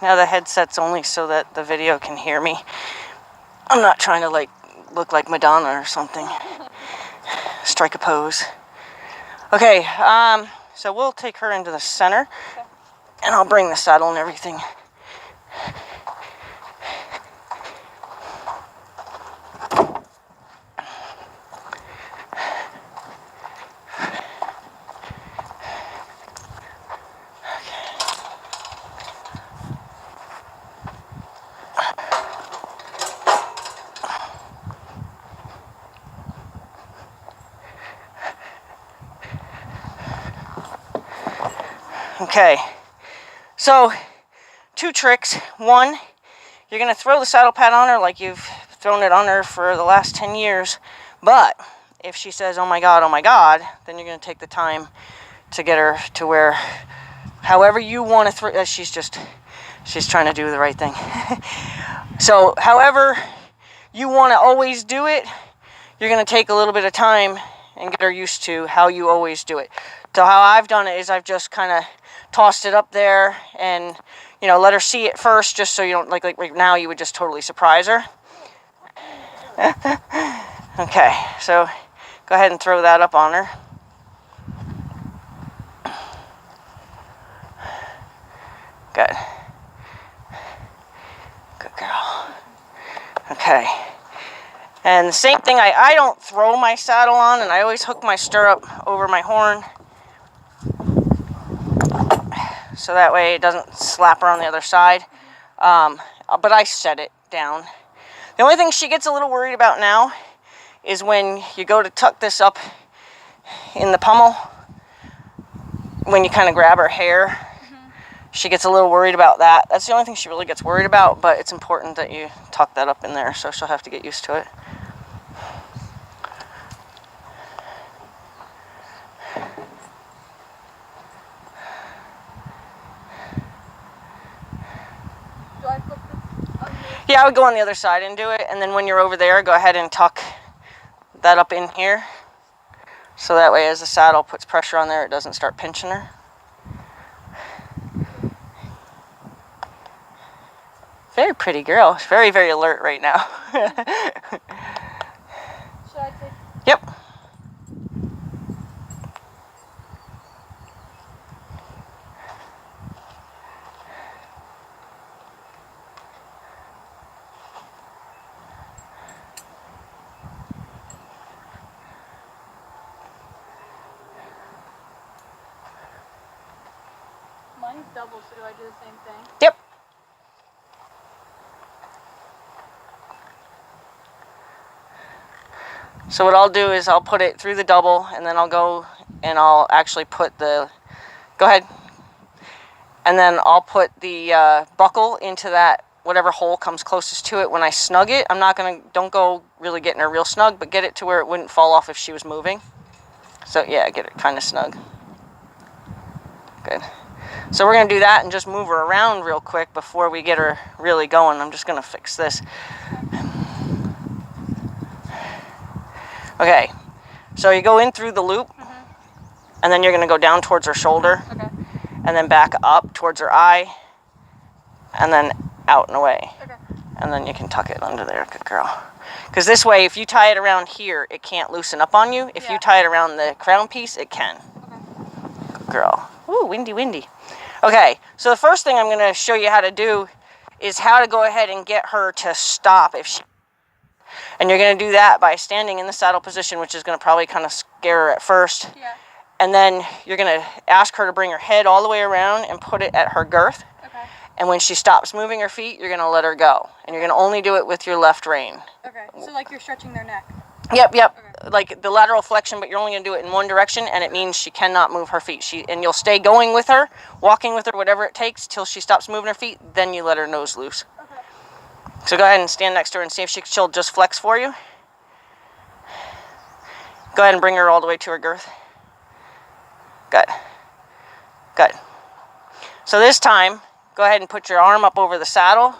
Now the headset's only so that the video can hear me. I'm not trying to like look like Madonna or something. Strike a pose. Okay, so we'll take her into the center, and I'll bring the saddle and everything. Okay, so 2 tricks. One, you're going to throw the saddle pad on her like you've thrown it on her for the last 10 years. But if she says, oh my God, then you're going to take the time to get her to where, however you want to throw, she's trying to do the right thing. So however you want to always do it, you're going to take a little bit of time and get her used to how you always do it. So how I've done it is I've just kind of tossed it up there and, you know, let her see it first, just so you don't, like right now you would just totally surprise her. Okay, so go ahead and throw that up on her. Good. Good girl. Okay. And the same thing, I don't throw my saddle on, and I always hook my stirrup over my horn, so that way it doesn't slap her on the other side. But I set it down. The only thing she gets a little worried about now is when you go to tuck this up in the pommel, when you kind of grab her hair, she gets a little worried about that. That's the only thing she really gets worried about, but it's important that you tuck that up in there, so she'll have to get used to it. Do I flip this on here? Yeah, I would go on the other side and do it, and then when you're over there, go ahead and tuck that up in here, so that way as the saddle puts pressure on there, it doesn't start pinching her. Very pretty girl. She's very, very alert right now. Should I take? Yep. Mine's double, so do I do the same thing? Yep. So what I'll do is I'll put it through the double, and then I'll go and I'll actually put the, go ahead, and then I'll put the buckle into that, whatever hole comes closest to it when I snug it. I'm not going to, don't go really getting her real snug, but get it to where it wouldn't fall off if she was moving. So yeah, get it kind of snug. Good. So we're going to do that and just move her around real quick before we get her really going. I'm just going to fix this. Okay, so you go in through the loop, and then you're going to go down towards her shoulder, and then back up towards her eye, and then out and away. And then you can tuck it under there. Good girl. Because this way, if you tie it around here, it can't loosen up on you. If you tie it around the crown piece, it can. Good girl. Ooh, windy, windy. Okay, so the first thing I'm going to show you how to do is how to go ahead and get her to stop if she... And you're going to do that by standing in the saddle position, which is going to probably kind of scare her at first. Yeah. And then you're going to ask her to bring her head all the way around and put it at her girth. Okay. And when she stops moving her feet, you're going to let her go. And you're going to only do it with your left rein. Okay. So like you're stretching their neck. Yep, yep. Okay. Like the lateral flexion, but you're only going to do it in one direction, and it means she cannot move her feet. And you'll stay going with her, walking with her, whatever it takes, till she stops moving her feet. Then you let her nose loose. Okay. So go ahead and stand next to her and see if she'll just flex for you. Go ahead and bring her all the way to her girth. Good. Good. So this time, go ahead and put your arm up over the saddle,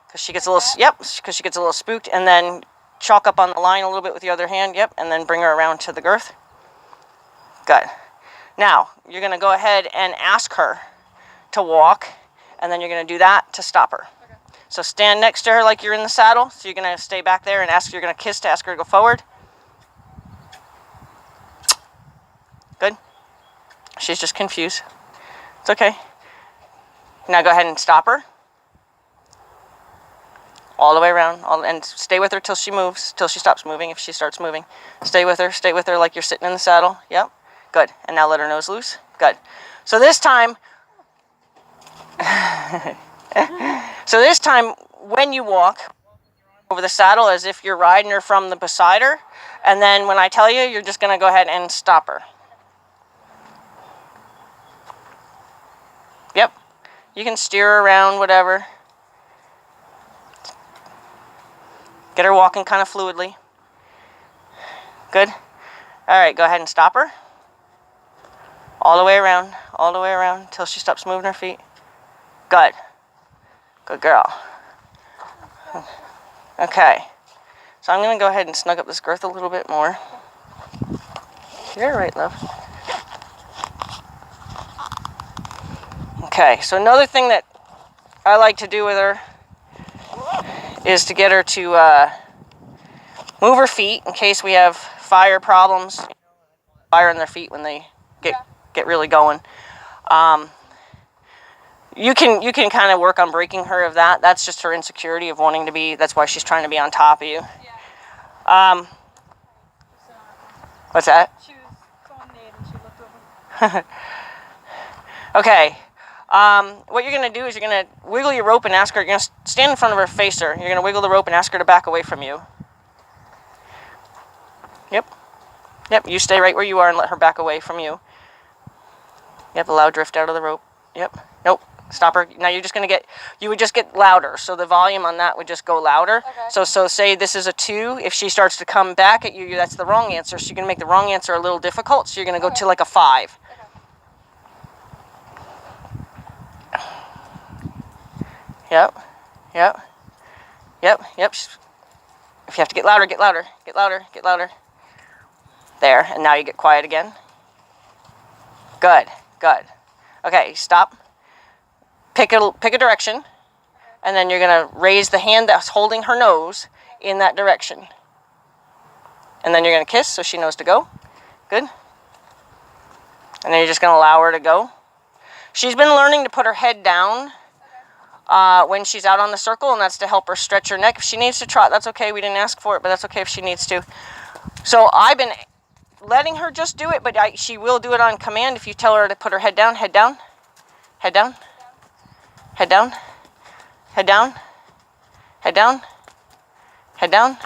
because she gets a little, because she gets a little spooked, and then chalk up on the line a little bit with your other hand, and then bring her around to the girth. Good. Now, you're going to go ahead and ask her to walk and then you're going to do that to stop her. Okay. So stand next to her like you're in the saddle. So you're going to stay back there and you're going to kiss to ask her to go forward. Good. She's just confused. It's okay. Now go ahead and stop her. All the way around. And stay with her till she moves, till she stops moving. If she starts moving, stay with her like you're sitting in the saddle. Yep. Good. And now let her nose loose. Good. So this time, when you walk over the saddle as if you're riding her from the beside her, and then when I tell you, you're just going to go ahead and stop her. Yep. You can steer her around, whatever. Get her walking kind of fluidly. Good. All right, go ahead and stop her. All the way around, until she stops moving her feet. Good. Good girl. Okay. So I'm going to go ahead and snug up this girth a little bit more. You're right, love. Okay, so another thing that I like to do with her is to get her to move her feet in case we have fire problems. Fire in their feet when they get really going. You can kind of work on breaking her of that. That's just her insecurity of wanting to be. That's why she's trying to be on top of you. Yeah. What's that? She was going mad and she looked over. Okay. What you're going to do is you're going to wiggle your rope and ask her. You're going to stand in front of her, face her. You're going to wiggle the rope and ask her to back away from you. Yep, you stay right where you are and let her back away from you. Yep, allow drift out of the rope. Yep. Nope. Stop her. Now you would just get louder. So the volume on that would just go louder. Okay. So say this is a 2. If she starts to come back at you, that's the wrong answer. So you're going to make the wrong answer a little difficult. So you're going to go to like a 5. Okay. Yep. If you have to get louder, get louder, get louder, get louder. There, and now you get quiet again. Good. Okay, stop. Pick a direction, and then you're going to raise the hand that's holding her nose in that direction. And then you're going to kiss so she knows to go. Good. And then you're just going to allow her to go. She's been learning to put her head down when she's out on the circle, and that's to help her stretch her neck. If she needs to trot, that's okay. We didn't ask for it, but that's okay if she needs to. So I've been letting her just do it, but she will do it on command if you tell her to put her head down, head down, head down, head down, head down, head down, head down,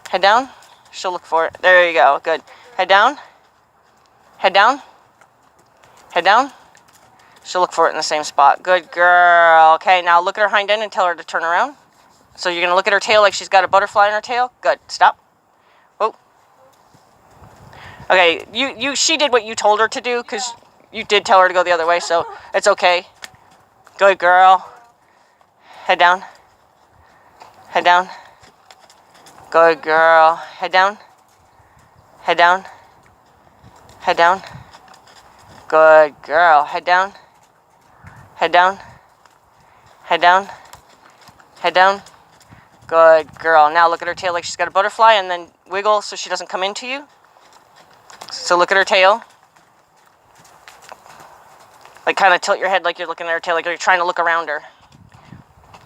head down. She'll look for it. There you go. Good. Head down, head down, head down. She'll look for it in the same spot. Good girl. Okay, now look at her hind end and tell her to turn around. So you're going to look at her tail like she's got a butterfly in her tail. Good. Stop. Whoa. Okay, she did what you told her to do because you did tell her to go the other way, so it's okay. Good girl. Head down. Head down. Good girl. Head down. Head down. Head down. Good girl. Head down. Head down. Head down. Head down. Good girl. Now look at her tail like she's got a butterfly and then wiggle so she doesn't come into you. So look at her tail. Like kind of tilt your head like you're looking at her tail, like you're trying to look around her.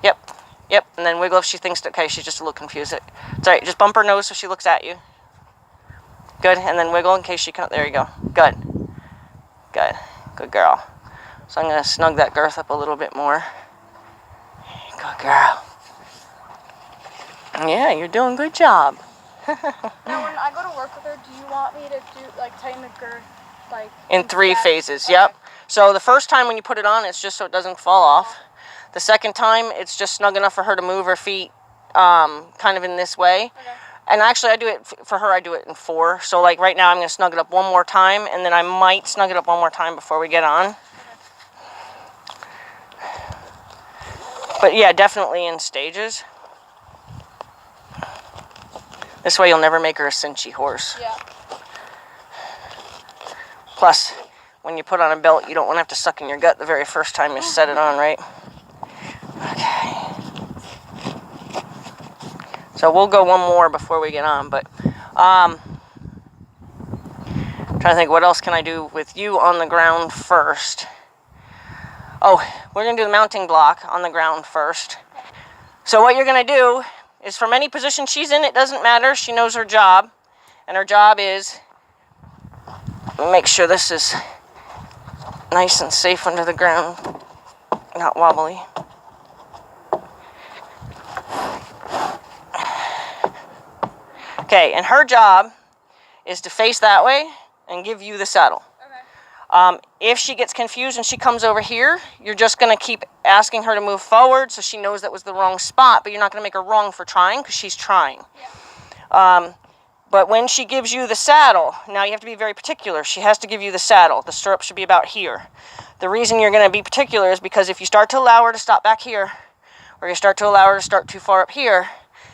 Yep. And then wiggle if she thinks, okay, she's just a little confused. It's all right. Just bump her nose so she looks at you. Good. And then wiggle in case she can't. There you go. Good. Good girl. So I'm going to snug that girth up a little bit more. Good girl. Yeah, you're doing a good job. Now, when I go to work with her, do you want me to tighten the girth, in 3 phases? Okay. Yep. So the first time when you put it on, it's just so it doesn't fall off. The second time, it's just snug enough for her to move her feet, kind of in this way. Okay. And actually, I do it for her. I do it in 4. So like right now, I'm going to snug it up one more time, and then I might snug it up one more time before we get on. But yeah, definitely in stages. This way you'll never make her a cinchy horse. Yeah. Plus, when you put on a belt, you don't want to have to suck in your gut the very first time you set it on, right? Okay. So we'll go one more before we get on, but trying to think what else can I do with you on the ground first. Oh, we're going to do the mounting block on the ground first. So what you're going to do is from any position she's in, it doesn't matter. She knows her job. And her job is, make sure this is nice and safe under the ground, not wobbly. Okay, and her job is to face that way and give you the saddle. If she gets confused and she comes over here, you're just going to keep asking her to move forward so she knows that was the wrong spot, but you're not going to make her wrong for trying because she's trying. Yeah. But when she gives you the saddle, now you have to be very particular. She has to give you the saddle. The stirrup should be about here. The reason you're going to be particular is because if you start to allow her to stop back here, or you start to allow her to start too far up here,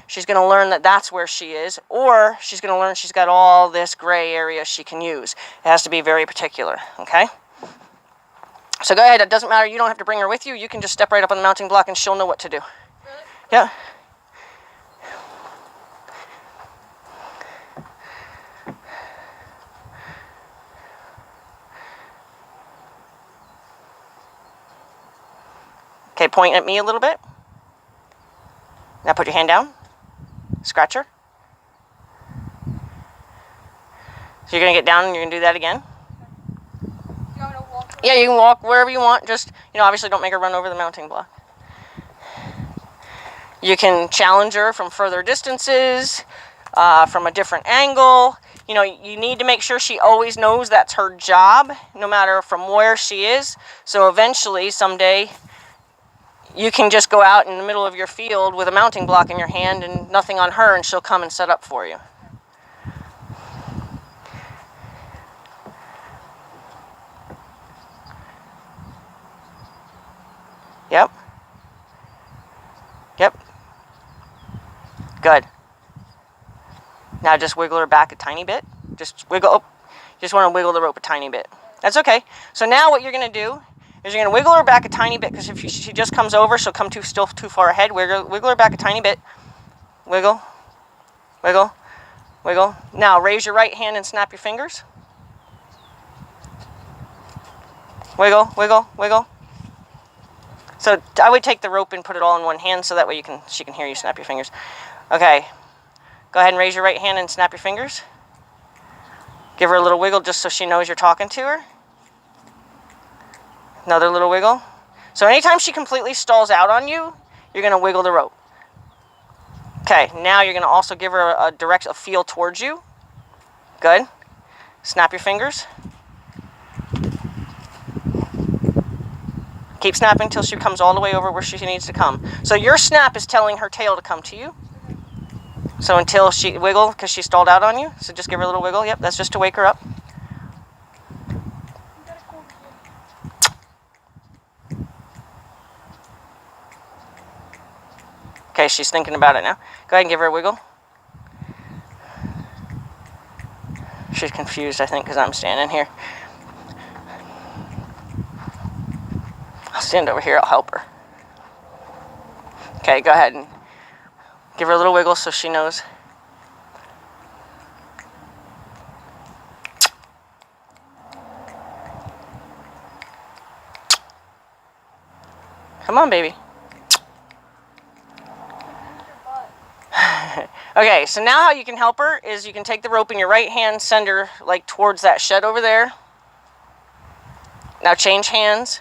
she's going to learn that that's where she is, or she's going to learn she's got all this gray area she can use. It has to be very particular, okay? So go ahead. It doesn't matter. You don't have to bring her with you. You can just step right up on the mounting block and she'll know what to do. Really? Yeah. Okay, point at me a little bit. Now put your hand down. Scratch her. So you're going to get down and you're going to do that again. Do you want me to walk? Yeah, you can walk wherever you want. Just, obviously don't make her run over the mounting block. You can challenge her from further distances, from a different angle. You need to make sure she always knows that's her job, no matter from where she is. So eventually, someday, you can just go out in the middle of your field with a mounting block in your hand and nothing on her, and she'll come and set up for you. Yep. Yep. Good. Now just wiggle her back a tiny bit. Just wiggle. Oh, just want to wiggle the rope a tiny bit. That's okay. So now what you're going to do is you're going to wiggle her back a tiny bit, because if she just comes over, she'll come still too far ahead. Wiggle her back a tiny bit. Wiggle. Wiggle. Wiggle. Now raise your right hand and snap your fingers. Wiggle, wiggle, wiggle. So I would take the rope and put it all in one hand so that way she can hear you snap your fingers. Okay. Go ahead and raise your right hand and snap your fingers. Give her a little wiggle just so she knows you're talking to her. Another little wiggle. So anytime she completely stalls out on you, you're going to wiggle the rope. Okay, now you're going to also give her a feel towards you. Good. Snap your fingers. Keep snapping until she comes all the way over where she needs to come. So your snap is telling her tail to come to you. So until she wiggle, because she stalled out on you. So just give her a little wiggle. Yep, that's just to wake her up. Okay, she's thinking about it now. Go ahead and give her a wiggle. She's confused, I think, because I'm standing here. I'll stand over here. I'll help her. Okay, go ahead and give her a little wiggle so she knows. Come on, baby. Okay, so now how you can help her is you can take the rope in your right hand, send her like towards that shed over there. Now change hands.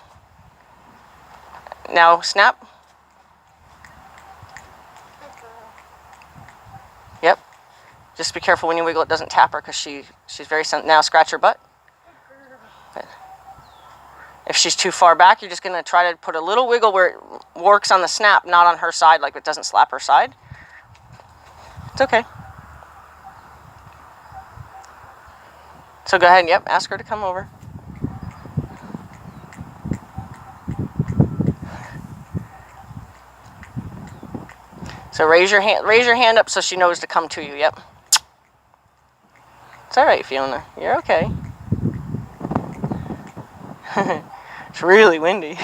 Now snap. Yep. Just be careful when you wiggle it doesn't tap her because she's very sensitive. Now scratch her butt. If she's too far back, you're just going to try to put a little wiggle where it works on the snap, not on her side, like it doesn't slap her side. It's okay. So go ahead and, yep, ask her to come over. So raise your hand up so she knows to come to you, yep. It's all right, Fiona. You're okay. It's really windy.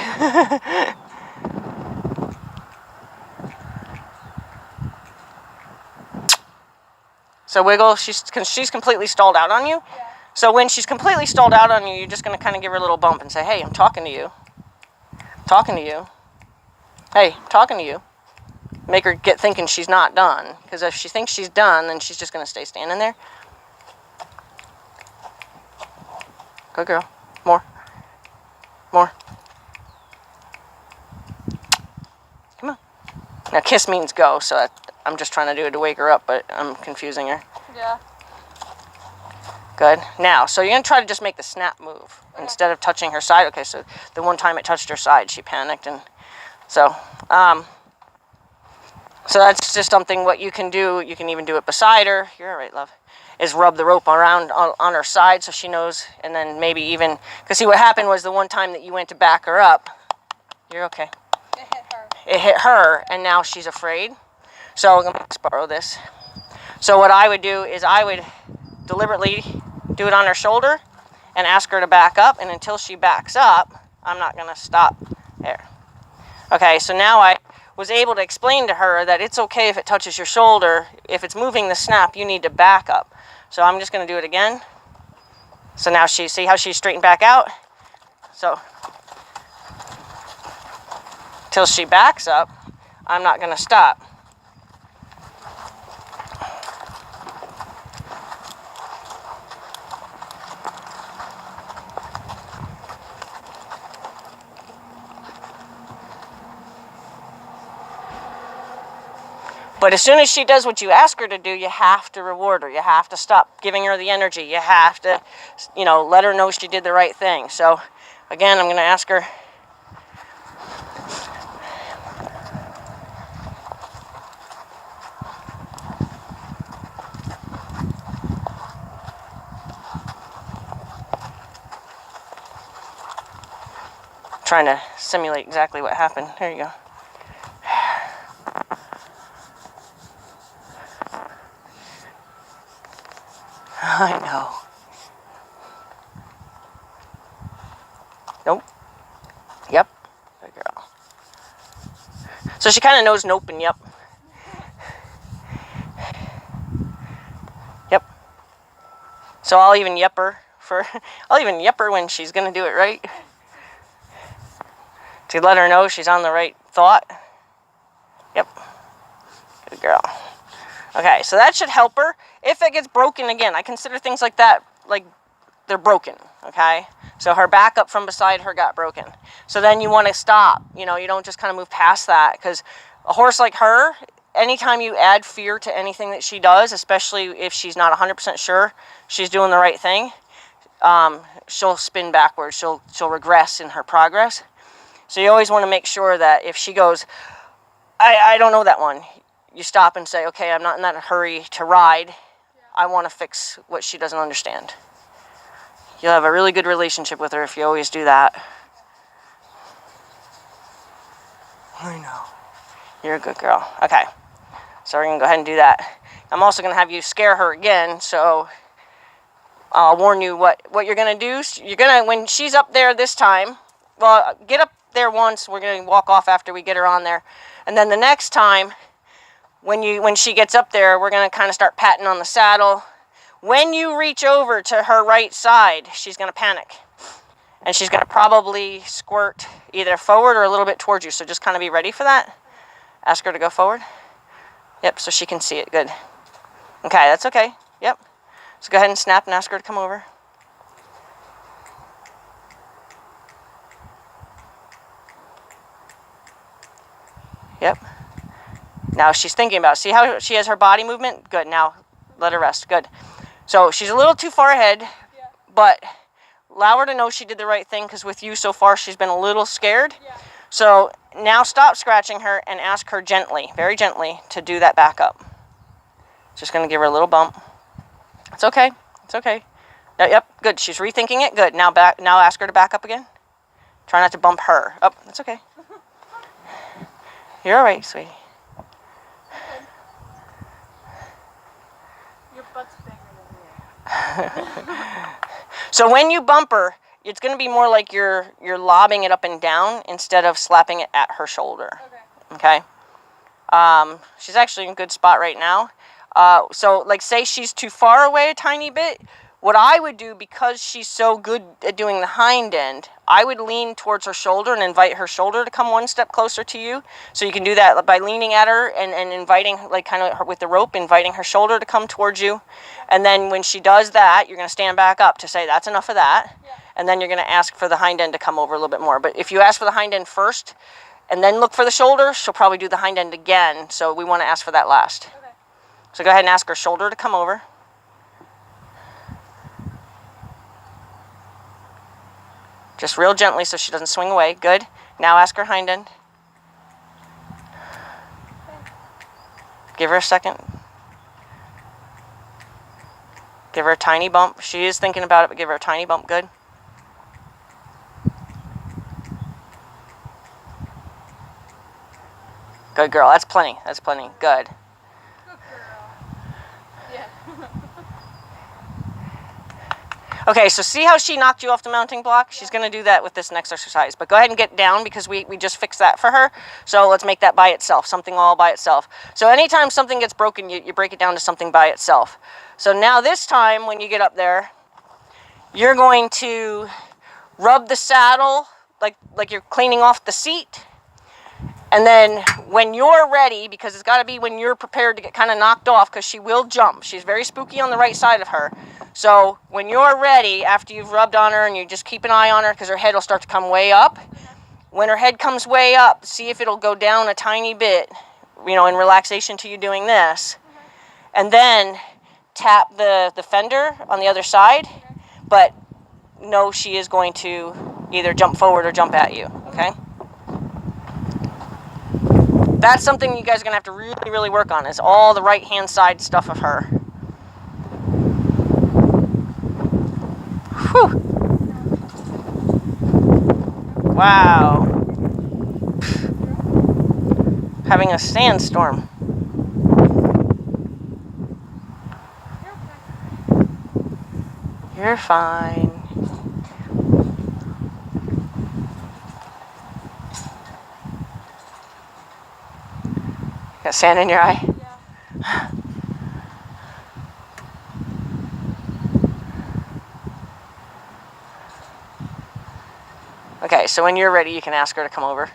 So wiggle, she's completely stalled out on you. Yeah. So when she's completely stalled out on you, you're just going to kind of give her a little bump and say, hey, I'm talking to you. Talking to you. Hey, I'm talking to you. Make her get thinking she's not done. Because if she thinks she's done, then she's just going to stay standing there. Good girl. More. More. Come on. Now kiss means go, so I'm just trying to do it to wake her up, but I'm confusing her. Yeah. Good. Now, so you're going to try to just make the snap move instead of touching her side. Okay, so the one time it touched her side, she panicked. And so that's just something what you can do. You can even do it beside her. You're all right, love. Is rub the rope around on her side so she knows. And then maybe even, because see what happened was the one time that you went to back her up, you're okay. It hit her. It hit her, and now she's afraid. So I'm going to borrow this. So what I would do is I would deliberately do it on her shoulder and ask her to back up, and until she backs up, I'm not going to stop there. Okay, so now I was able to explain to her that it's okay if it touches your shoulder. If it's moving the snap, you need to back up. So I'm just going to do it again. So now see how she's straightened back out? So till she backs up, I'm not going to stop. But as soon as she does what you ask her to do, you have to reward her. You have to stop giving her the energy. You have to, let her know she did the right thing. So, again, I'm going to ask her. Trying to simulate exactly what happened. There you go. I know. Nope. Yep. Good girl. So she kind of knows nope and yep. Yep. So I'll even yep her when she's gonna do it right. To let her know she's on the right thought. Yep. Good girl. Okay, so that should help her. If it gets broken again, I consider things like that like they're broken, okay? So her backup from beside her got broken. So then you want to stop. You don't just kind of move past that, because a horse like her, anytime you add fear to anything that she does, especially if she's not 100% sure she's doing the right thing, she'll spin backwards. She'll regress in her progress. So you always want to make sure that if she goes, I don't know that one, you stop and say, okay, I'm not in that hurry to ride. I want to fix what she doesn't understand. You'll have a really good relationship with her if you always do that. I know. You're a good girl. Okay. So we're going to go ahead and do that. I'm also going to have you scare her again, so I'll warn you what you're going to do. You're going to, when she's up there this time, well, get up there once. We're going to walk off after we get her on there. And then the next time, when she gets up there, we're going to kind of start patting on the saddle. When you reach over to her right side, she's going to panic. And she's going to probably squirt either forward or a little bit towards you. So just kind of be ready for that. Ask her to go forward. Yep, so she can see it. Good. Okay, that's okay. Yep. So go ahead and snap and ask her to come over. Yep. Now she's thinking about it. See how she has her body movement? Good. Now let her rest. Good. So she's a little too far ahead, but allow her to know she did the right thing, because with you so far she's been a little scared. Yeah. So now stop scratching her and ask her gently, very gently, to do that back up. Just going to give her a little bump. It's okay. It's okay. Yep. Good. She's rethinking it. Good. Now ask her to back up again. Try not to bump her. Oh, that's okay. You're all right, sweetie. Your butt's bigger than yours. So when you bump her, it's going to be more like you're lobbing it up and down instead of slapping it at her shoulder. Okay. She's actually in a good spot right now. So like say she's too far away a tiny bit. What I would do, because she's so good at doing the hind end, I would lean towards her shoulder and invite her shoulder to come one step closer to you. So you can do that by leaning at her and inviting, like kind of with the rope, inviting her shoulder to come towards you. And then when she does that, you're going to stand back up to say, that's enough of that. And then you're going to ask for the hind end to come over a little bit more. But if you ask for the hind end first and then look for the shoulder, she'll probably do the hind end again. So we want to ask for that last. Okay. So go ahead and ask her shoulder to come over. Just real gently so she doesn't swing away. Good. Now ask her hind end. Give her a second. Give her a tiny bump. She is thinking about it, but give her a tiny bump. Good. Good girl. That's plenty. That's plenty. Good. Good girl. Yeah. Okay, so see how she knocked you off the mounting block? She's going to do that with this next exercise. But go ahead and get down because we just fixed that for her. So let's make that by itself, something all by itself. So anytime something gets broken, you break it down to something by itself. So now this time when you get up there, you're going to rub the saddle like you're cleaning off the seat. And then when you're ready, because it's got to be when you're prepared to get kind of knocked off, because she will jump. She's very spooky on the right side of her. So when you're ready, after you've rubbed on her and you just keep an eye on her, because her head will start to come way up. When her head comes way up, see if it'll go down a tiny bit, in relaxation to you doing this. And then tap the fender on the other side. But know she is going to either jump forward or jump at you, okay? That's something you guys are going to have to really, really work on, is all the right-hand side stuff of her. Whew. Wow. Having a sandstorm. You're fine. Got sand in your eye? Yeah. Okay, so when you're ready, you can ask her to come over.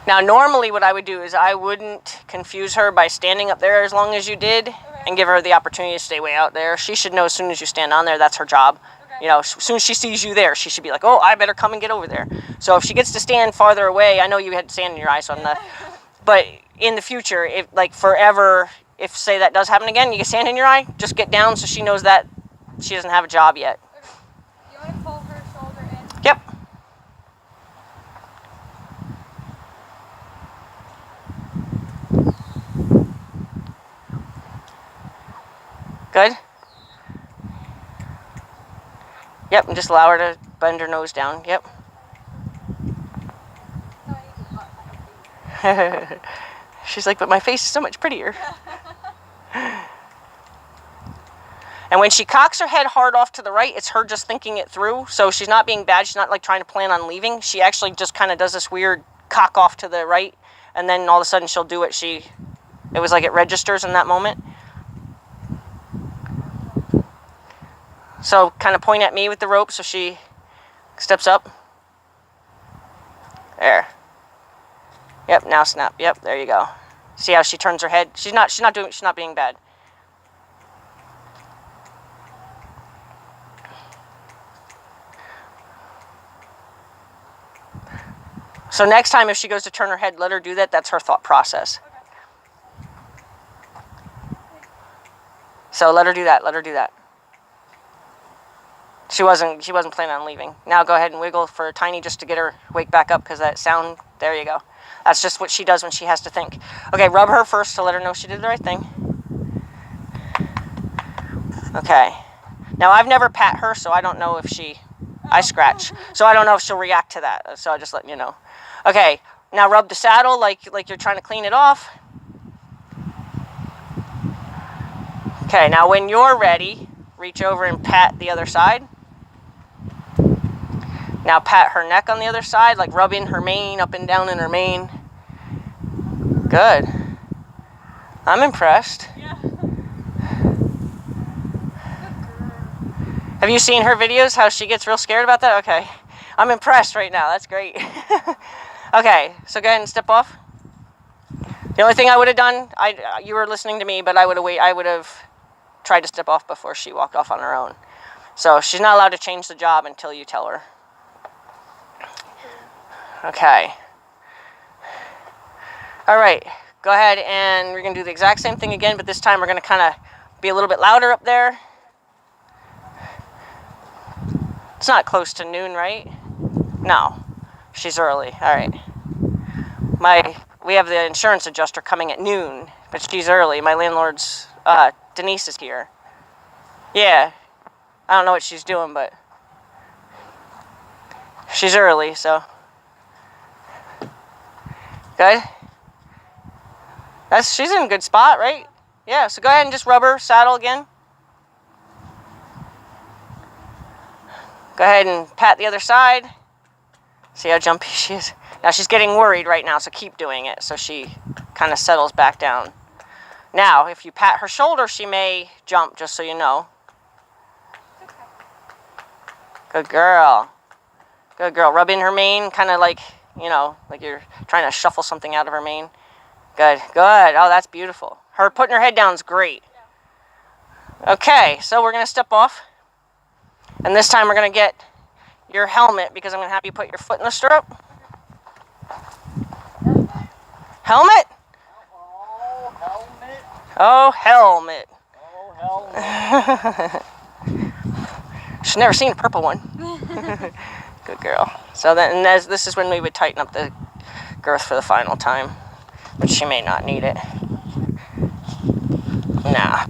Now, normally what I would do is I wouldn't confuse her by standing up there as long as you did, and give her the opportunity to stay way out there. She should know as soon as you stand on there, that's her job. As soon as she sees you there, she should be like, oh, I better come and get over there. So if she gets to stand farther away, I know you had sand in your eye, so I'm not. But in the future, if forever, if say that does happen again, you get sand in your eye, just get down so she knows that she doesn't have a job yet. Okay. You want to pull her shoulder in? Yep. Good. Yep, and just allow her to bend her nose down. Yep. She's like, but my face is so much prettier. And when she cocks her head hard off to the right, it's her just thinking it through. So she's not being bad. She's not like trying to plan on leaving. She actually just kind of does this weird cock off to the right. And then all of a sudden she'll do it. It was like it registers in that moment. So kind of point at me with the rope so she steps up. There. Yep, now snap. Yep, there you go. See how she turns her head? She's not being bad. So next time if she goes to turn her head, let her do that. That's her thought process. Okay. So let her do that. Let her do that. She wasn't planning on leaving. Now go ahead and wiggle for a tiny just to get her wake back up, because that sound, there you go. That's just what she does when she has to think. Okay, rub her first to let her know she did the right thing. Okay. Now I've never pat her, so I don't know if I scratch. So I don't know if she'll react to that. So I just let you know. Okay, now rub the saddle like you're trying to clean it off. Okay, now when you're ready, reach over and pat the other side. Now pat her neck on the other side, like rub in her mane, up and down in her mane. Good. I'm impressed. Yeah. Have you seen her videos, how she gets real scared about that? Okay. I'm impressed right now. That's great. Okay, so go ahead and step off. The only thing I would have done, you were listening to me, but I would have tried to step off before she walked off on her own. So she's not allowed to change the job until you tell her. Okay. All right. Go ahead and we're going to do the exact same thing again, but this time we're going to kind of be a little bit louder up there. It's not close to noon, right? No. She's early. All right. We have the insurance adjuster coming at noon, but she's early. My landlord's, Denise is here. Yeah. I don't know what she's doing, but she's early, so. Good. She's in a good spot, right? Yeah, so go ahead and just rub her saddle again. Go ahead and pat the other side. See how jumpy she is? Now she's getting worried right now, so keep doing it so she kind of settles back down. Now, if you pat her shoulder, she may jump, just so you know. Okay. Good girl. Good girl. Rub in her mane, kind of like, like you're trying to shuffle something out of her mane. Good, good. Oh, that's beautiful. Her putting her head down is great. Okay, so we're going to step off. And this time we're going to get your helmet because I'm going to have you put your foot in the stirrup. Helmet? Oh, helmet. Oh, helmet. She's never seen a purple one. Good girl. So then, this is when we would tighten up the girth for the final time. But she may not need it. Nah.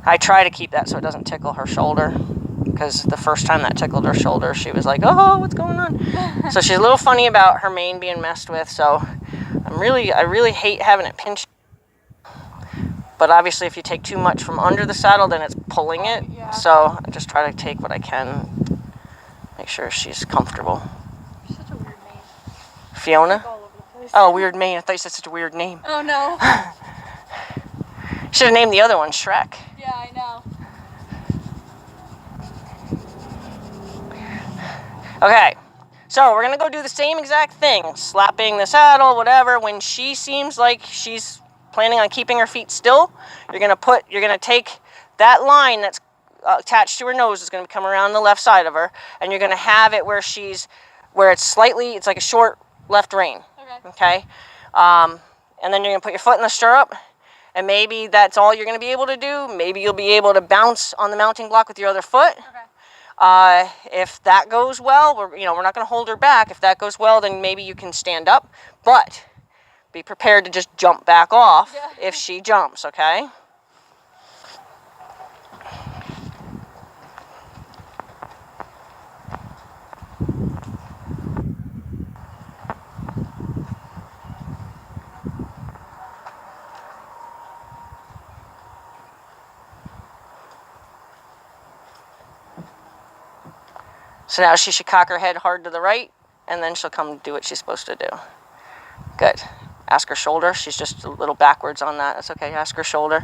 I try to keep that so it doesn't tickle her shoulder. Because the first time that tickled her shoulder, she was like, oh, what's going on? So she's a little funny about her mane being messed with. So I really hate having it pinched. But obviously if you take too much from under the saddle, then it's pulling it. Yeah. So I just try to take what I can. Make sure she's comfortable. You're such a weird name. Fiona? All over the place. Oh, weird name. I thought you said such a weird name. Oh, no. Should have named the other one Shrek. Yeah, I know. Okay, so we're gonna go do the same exact thing. Slapping the saddle, whatever. When she seems like she's planning on keeping her feet still, you're gonna take that line that's attached to her nose is gonna come around the left side of her, and you're gonna have it where it's like a short left rein. Okay. And then you're gonna put your foot in the stirrup, and maybe that's all you're gonna be able to do. Maybe you'll be able to bounce on the mounting block with your other foot. Okay. If that goes well, we're not going to hold her back. If that goes well, then maybe you can stand up, but be prepared to just jump back off if she jumps, okay? So now she should cock her head hard to the right, and then she'll come do what she's supposed to do. Good. Ask her shoulder. She's just a little backwards on that. That's okay. Ask her shoulder.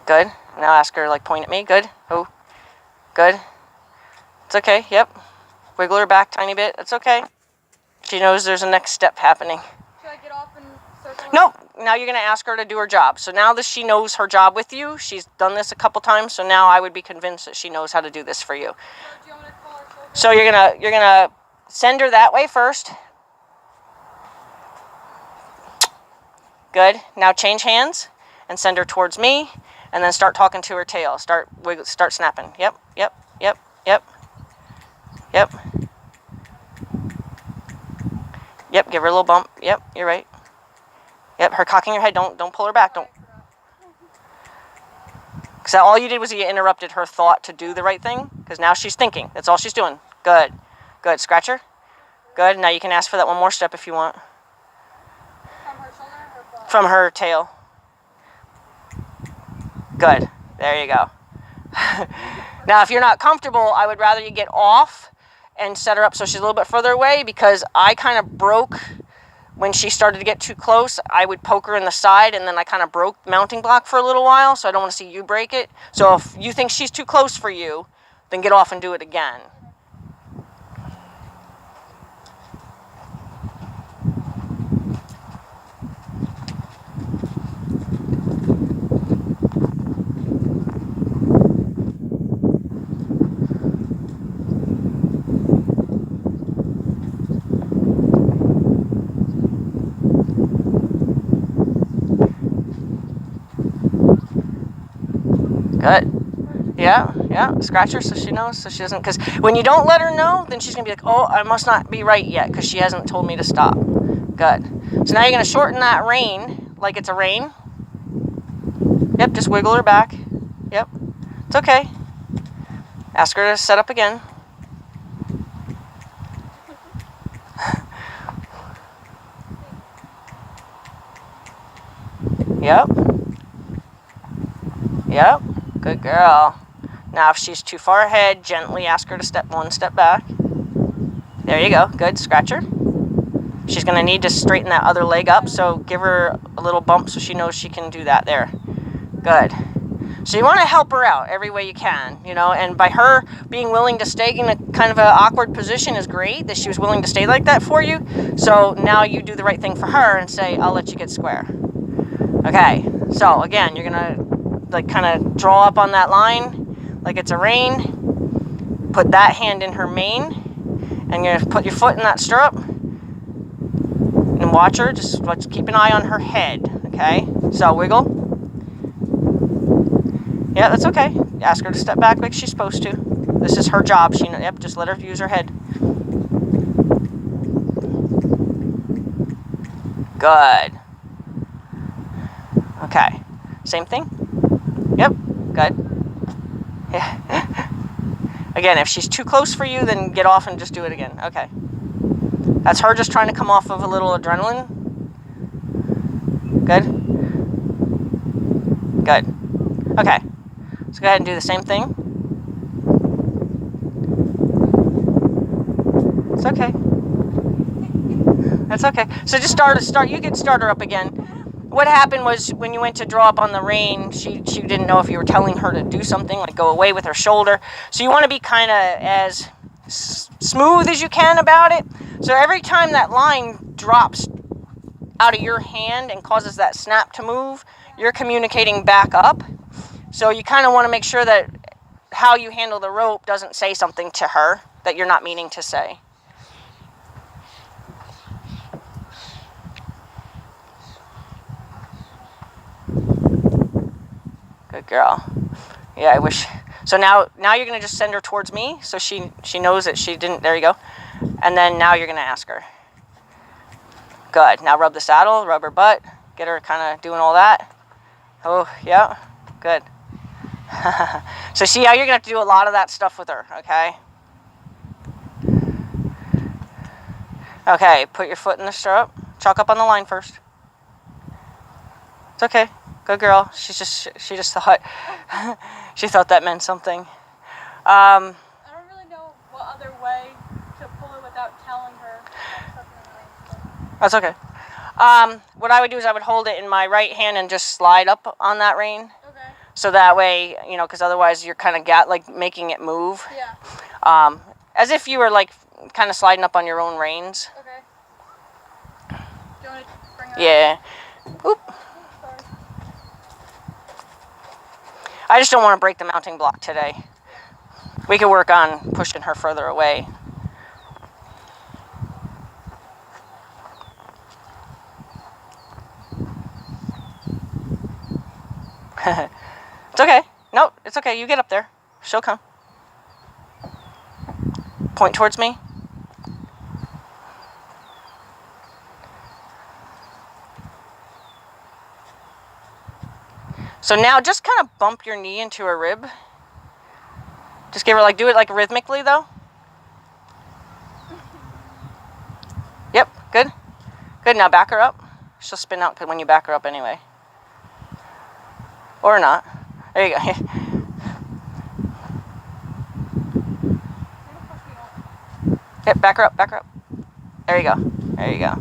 Good. Now ask her, point at me. Good. Oh. Good. It's okay. Yep. Wiggle her back tiny bit. It's okay. She knows there's a next step happening. Should I get off and circle? Nope. Now you're going to ask her to do her job. So now that she knows her job with you, she's done this a couple times, so now I would be convinced that she knows how to do this for you. So do you want me to call her shoulder? So you're gonna send her that way first. Good. Now change hands and send her towards me, and then start talking to her tail. Start snapping. Yep. Yep. Yep. Yep. Yep. Yep. Give her a little bump. Yep. You're right. Yep. Her cocking her head. Don't pull her back. Don't. Because all you did was you interrupted her thought to do the right thing. Because now she's thinking. That's all she's doing. Good. Good. Scratch her. Good. Now you can ask for that one more step if you want. From her shoulder or butt? From her tail. Good. There you go. Now, if you're not comfortable, I would rather you get off and set her up so she's a little bit further away, because I kind of broke when she started to get too close. I would poke her in the side, and then I kind of broke the mounting block for a little while, so I don't want to see you break it. So if you think she's too close for you, then get off and do it again. Good. Yeah. Scratch her so she knows, so she doesn't, because when you don't let her know, then she's going to be like, oh, I must not be right yet because she hasn't told me to stop. Good. So now you're going to shorten that rein like it's a rein. Yep, just wiggle her back. Yep. It's okay. Ask her to set up again. Yep. Good girl. Now if she's too far ahead, gently ask her to step one step back. There you go. Good. Scratch her. She's going to need to straighten that other leg up, so give her a little bump so she knows she can do that there. Good. So you want to help her out every way you can, and by her being willing to stay in a kind of an awkward position is great, that she was willing to stay like that for you. So now you do the right thing for her and say, I'll let you get square. Okay. So again, you're going to kind of draw up on that line like it's a rein. Put that hand in her mane, and you're going to put your foot in that stirrup and watch her. Just keep an eye on her head. Okay. So wiggle. Yeah, that's okay. Ask her to step back like she's supposed to. This is her job. Just let her use her head. Good. Okay. Same thing. Yep. Good. Yeah. Again, if she's too close for you, then get off and just do it again. Okay. That's her just trying to come off of a little adrenaline. Good. Good. Okay. So go ahead and do the same thing. It's okay. That's okay. So just you can start her up again. What happened was when you went to draw up on the rein, she didn't know if you were telling her to do something, like go away with her shoulder. So you want to be kind of as smooth as you can about it. So every time that line drops out of your hand and causes that snap to move, you're communicating back up. So you kind of want to make sure that how you handle the rope doesn't say something to her that you're not meaning to say. Good girl. Yeah, I wish. So now you're going to just send her towards me so she knows that she didn't. There you go. And then now you're going to ask her. Good. Now rub the saddle, rub her butt, get her kind of doing all that. Oh, yeah. Good. So see how you're going to have to do a lot of that stuff with her, okay? Okay, put your foot in the stirrup. Chalk up on the line first. It's okay. Good girl. She just thought she thought that meant something. I don't really know what other way to pull it without telling her. That's okay. What I would do is I would hold it in my right hand and just slide up on that rein. Okay. So that way, because otherwise you're kind of making it move. Yeah. As if you were kind of sliding up on your own reins. Okay. Do you want to bring her Yeah. Oop. Sorry. I just don't want to break the mounting block today. We could work on pushing her further away. It's okay. No, it's okay. You get up there. She'll come. Point towards me. So now just kind of bump your knee into her rib. Just give her do it rhythmically though. Good. Good. Now back her up. She'll spin out when you back her up anyway. Or not. There you go. Yep, back her up, back her up. There you go. There you go.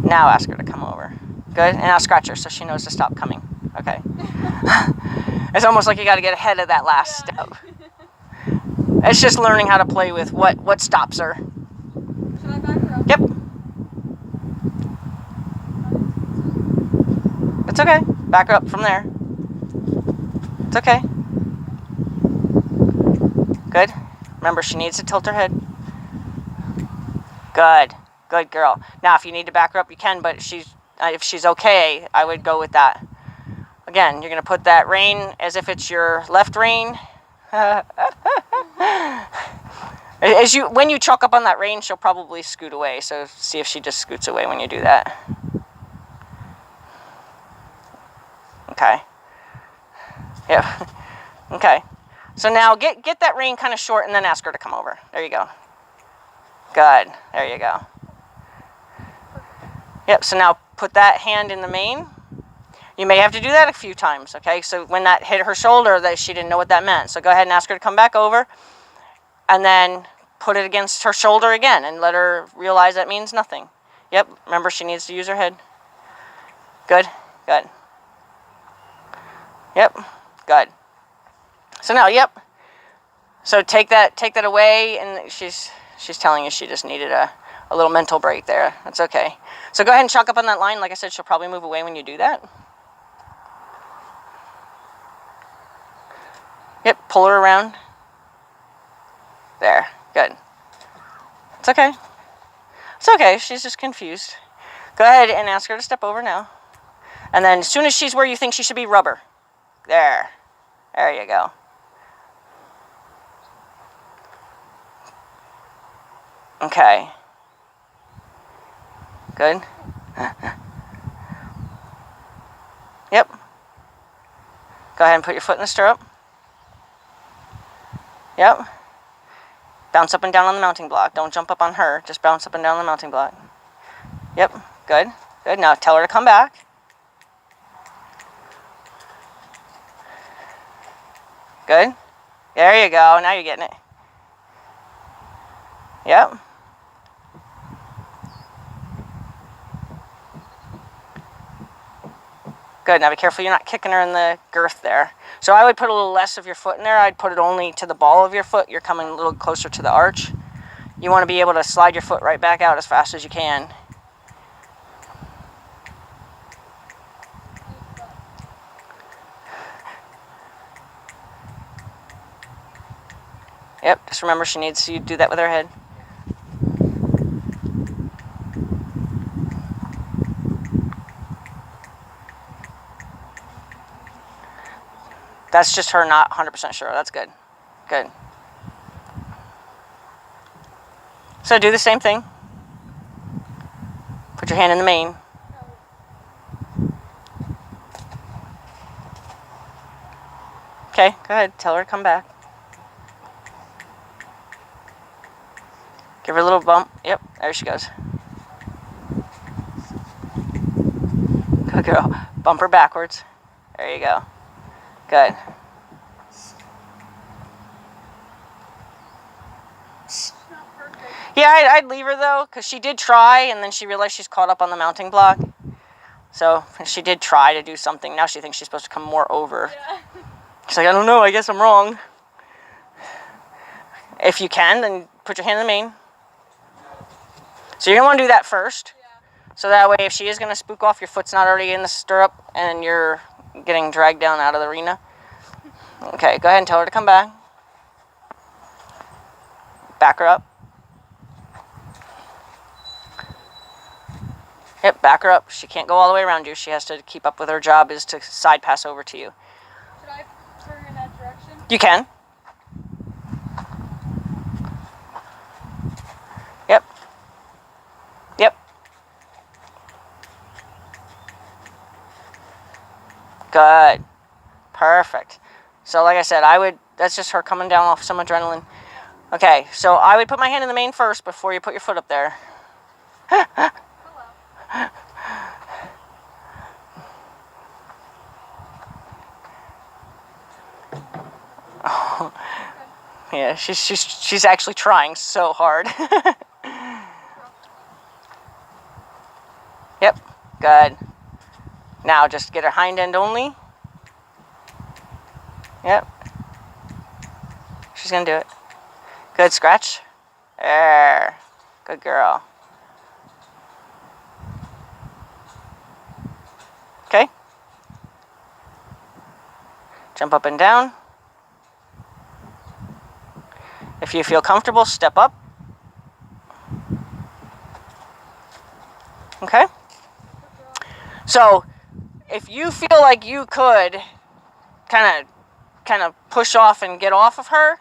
Now ask her to come over. Good. And now scratch her so she knows to stop coming. Okay. It's almost like you got to get ahead of that last step. It's just learning how to play with what stops her. Should I back her up? Yep. It's okay. Back her up from there. It's okay. Good. Remember, she needs to tilt her head. Good. Good girl. Now, if you need to back her up, you can, but if she's okay, I would go with that. Again, you're going to put that rein as if it's your left rein. When you chalk up on that rein, she'll probably scoot away. So see if she just scoots away when you do that. Okay. Yeah. Okay. So now get that rein kind of short and then ask her to come over. There you go. Good. There you go. Yep. So now put that hand in the mane. You may have to do that a few times, okay? So when that hit her shoulder, that she didn't know what that meant. So go ahead and ask her to come back over and then put it against her shoulder again and let her realize that means nothing. Yep, remember she needs to use her head. Good, good. Yep, good. So now, yep. So take that away, and she's telling you she just needed a little mental break there. That's okay. So go ahead and chalk up on that line. Like I said, she'll probably move away when you do that. Yep, pull her around. There, good. It's okay. It's okay, she's just confused. Go ahead and ask her to step over now. And then as soon as she's where you think she should be, rub her. There. There you go. Okay. Good. Yep. Go ahead and put your foot in the stirrup. Yep. Bounce up and down on the mounting block. Don't jump up on her. Just bounce up and down on the mounting block. Yep. Good. Good. Now tell her to come back. Good. There you go. Now you're getting it. Yep. Good. Now be careful you're not kicking her in the girth there. So I would put a little less of your foot in there. I'd put it only to the ball of your foot. You're coming a little closer to the arch. You want to be able to slide your foot right back out as fast as you can. Yep, just remember she needs you to do that with her head. That's just her not 100% sure. That's good. Good. So do the same thing. Put your hand in the mane. Okay, go ahead. Tell her to come back. Give her a little bump. Yep, there she goes. Good girl. Bump her backwards. There you go. Good. Yeah, I'd leave her though, because she did try, and then she realized she's caught up on the mounting block. So she did try to do something. Now she thinks she's supposed to come more over. Yeah. She's like, I don't know, I guess I'm wrong. If you can, then put your hand in the mane. So you're going to want to do that first. Yeah. So that way, if she is going to spook off, your foot's not already in the stirrup, and you're getting dragged down out of the arena. Okay, go ahead and tell her to come back. Back her up. Yep, back her up. She can't go all the way around you. She has to keep up with her job is to side pass over to you. Should I turn in that direction? You can. Yep. Yep. Good. Perfect. So like I said, that's just her coming down off some adrenaline. Okay, so I would put my hand in the mane first before you put your foot up there. Yeah, she's actually trying so hard. Yep, good. Now just get her hind end only. Yep. She's gonna do it. Good, scratch. There. Good girl. Okay. Jump up and down. If you feel comfortable, step up. Okay? So, if you feel like you could kind of push off and get off of her,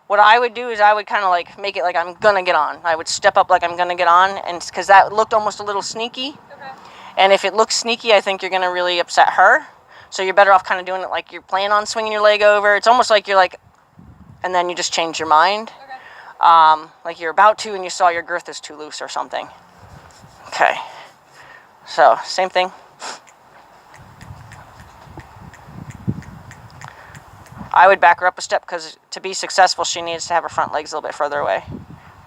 what I would do is I would kind of like make it like I'm gonna get on. I would step up like I'm gonna get on, and because that looked almost a little sneaky. Okay. And if it looks sneaky, I think you're gonna really upset her. So you're better off kind of doing it like you're planning on swinging your leg over. It's almost like you're like, and then you just change your mind. Okay. Like you're about to, and you saw your girth is too loose or something. Okay. So same thing. I would back her up a step because to be successful, she needs to have her front legs a little bit further away.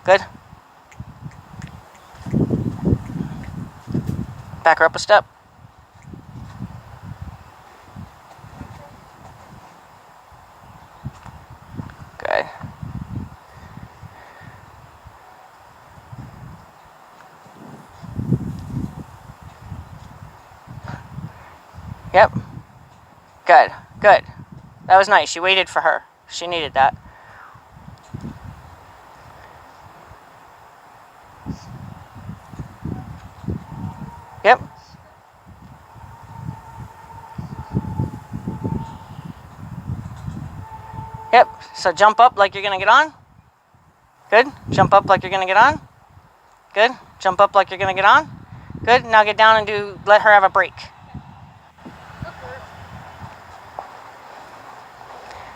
Good. Back her up a step. Good. Yep. Good. Good. That was nice. You waited for her. She needed that. Yep. Yep. So jump up like you're going to get on. Good. Jump up like you're going to get on. Good. Jump up like you're going to get on. Good. Now get down and let her have a break.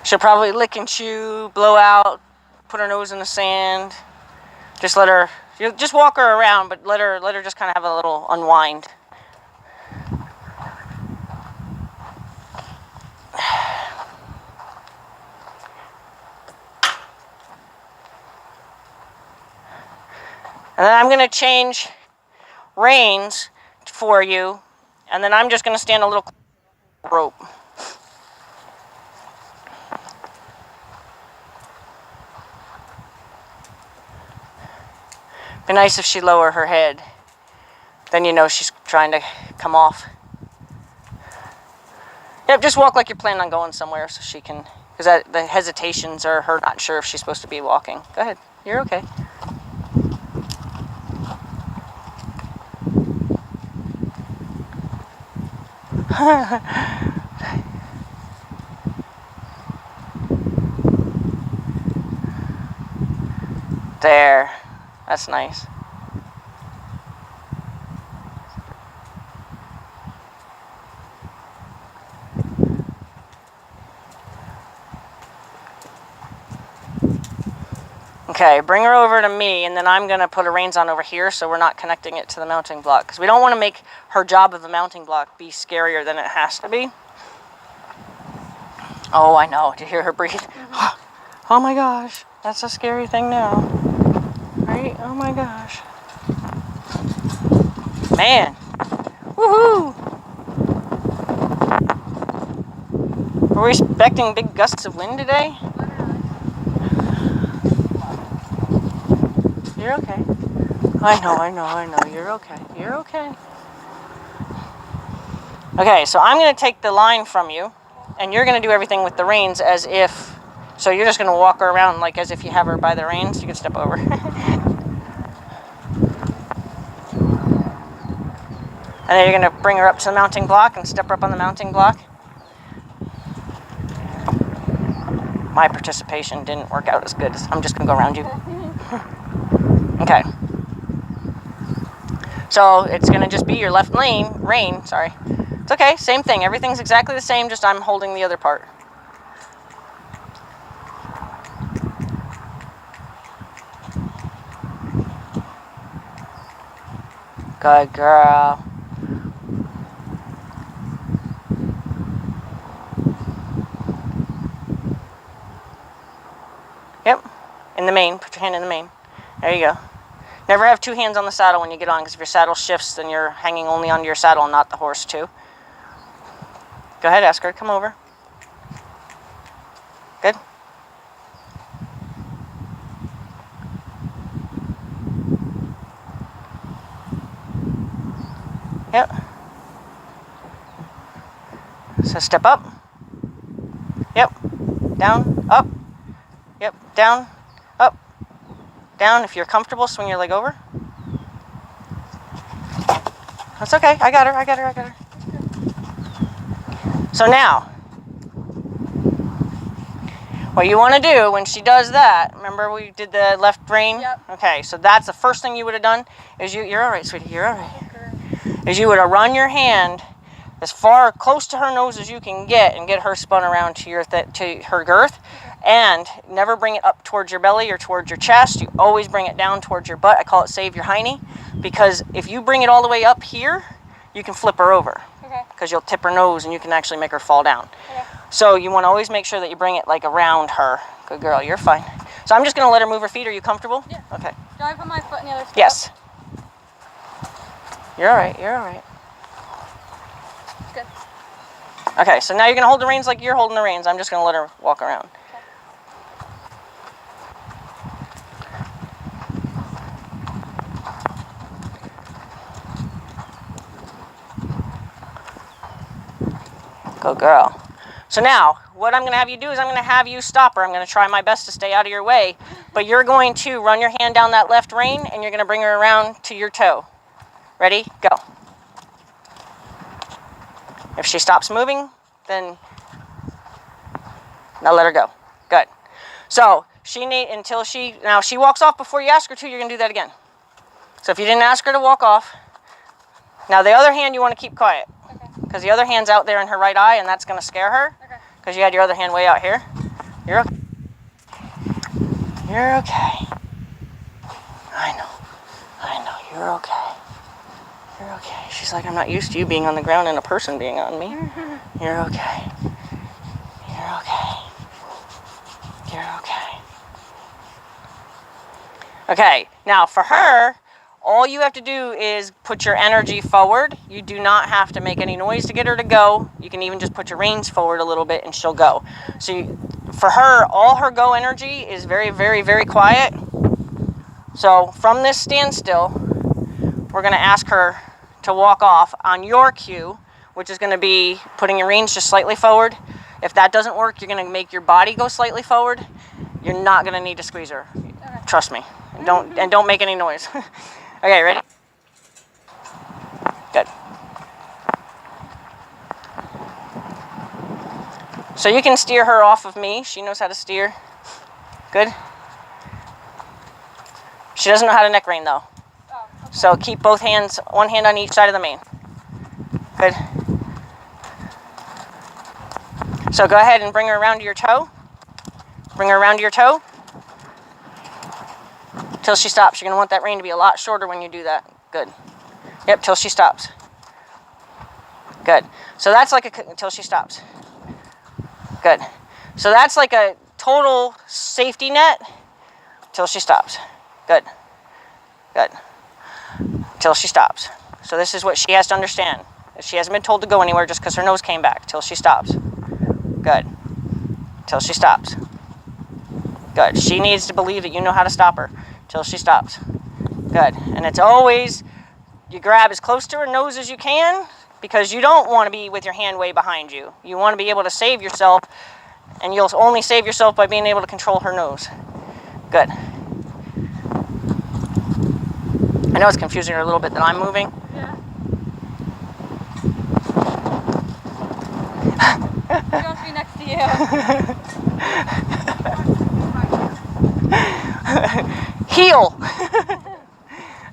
She'll probably lick and chew, blow out, put her nose in the sand. Just let her, just walk her around, but let her just kind of have a little unwind. And then I'm going to change reins for you, and then I'm just going to stand a little rope. Be nice if she lower her head. Then you know she's trying to come off. Yep, just walk like you're planning on going somewhere so she can, because the hesitations are her not sure if she's supposed to be walking. Go ahead. You're okay. There. That's nice. Okay, bring her over to me, and then I'm going to put her reins on over here so we're not connecting it to the mounting block. Because we don't want to make her job of the mounting block be scarier than it has to be. Oh, I know. Do you hear her breathe? Oh my gosh. That's a scary thing now. Right? Oh my gosh. Man. Woohoo! Are we expecting big gusts of wind today? You're okay. I know. You're okay. You're okay. Okay, so I'm going to take the line from you, and you're going to do everything with the reins as if... So you're just going to walk her around like as if you have her by the reins. You can step over. And then you're going to bring her up to the mounting block and step her up on the mounting block. My participation didn't work out as good. I'm just going to go around you. Okay. So it's going to just be your left rein, sorry. It's okay, same thing. Everything's exactly the same, just I'm holding the other part. Good girl. Yep. In the mane. Put your hand in the mane. There you go. Never have two hands on the saddle when you get on, because if your saddle shifts, then you're hanging only onto your saddle and not the horse too. Go ahead, ask her to come over. Good. Yep. So step up. Yep. Down. Up. Yep. Down. Up. Down. If you're comfortable, swing your leg over. That's okay. I got her. So now, what you want to do when she does that, remember we did the left rein? Yep. Okay, so that's the first thing you would have done, is you're all right, sweetie, you're all right. Okay. Is you would have run your hand as far close to her nose as you can get and get her spun around to your to her girth. Okay. And never bring it up towards your belly or towards your chest. You always bring it down towards your butt. I call it save your hiney, because if you bring it all the way up here, you can flip her over. Okay. Because you'll tip her nose and you can actually make her fall down. Okay. So you want to always make sure that you bring it like around her. Good girl, you're fine. So I'm just going to let her move her feet. Are you comfortable? Yeah. Okay. Do I put my foot in the other spot? Yes. You're all right, you're all right. Good. Okay, so now you're going to hold the reins like you're holding the reins. I'm just going to let her walk around. Good girl. So now, what I'm going to have you do is I'm going to have you stop her. I'm going to try my best to stay out of your way. But you're going to run your hand down that left rein, and you're going to bring her around to your toe. Ready? Go. If she stops moving, then now let her go. Good. So until she walks off before you ask her to, you're going to do that again. So if you didn't ask her to walk off, now the other hand you want to keep quiet. Because the other hand's out there in her right eye, and that's going to scare her. Because you had your other hand way out here. You're okay. You're okay. I know. You're okay. You're okay. She's like, I'm not used to you being on the ground and a person being on me. You're okay. You're okay. You're okay. Okay, now for her, all you have to do is put your energy forward. You do not have to make any noise to get her to go. You can even just put your reins forward a little bit and she'll go. So for her, all her go energy is very, very, very quiet. So from this standstill, we're going to ask her to walk off on your cue, which is going to be putting your reins just slightly forward. If that doesn't work, you're going to make your body go slightly forward. You're not going to need to squeeze her. Okay. Trust me. Don't make any noise. Okay, ready? Good. So you can steer her off of me. She knows how to steer. Good. She doesn't know how to neck rein though. Oh, okay. So keep both hands, one hand on each side of the mane. Good. So go ahead and bring her around to your toe. Bring her around to your toe. Till she stops. You're going to want that rein to be a lot shorter when you do that. Good. Yep, till she stops. Good. So that's like until she stops. Good. So that's like a total safety net till she stops. Good. Good. Till she stops. So this is what she has to understand. She hasn't been told to go anywhere just because her nose came back. Till she stops. Good. Till she stops. Good. She needs to believe that you know how to stop her. Till she stops. Good. And it's always, you grab as close to her nose as you can, because you don't want to be with your hand way behind you. You want to be able to save yourself, and you'll only save yourself by being able to control her nose. Good. I know it's confusing her a little bit that I'm moving. Yeah. She wants to be next to you. Heel.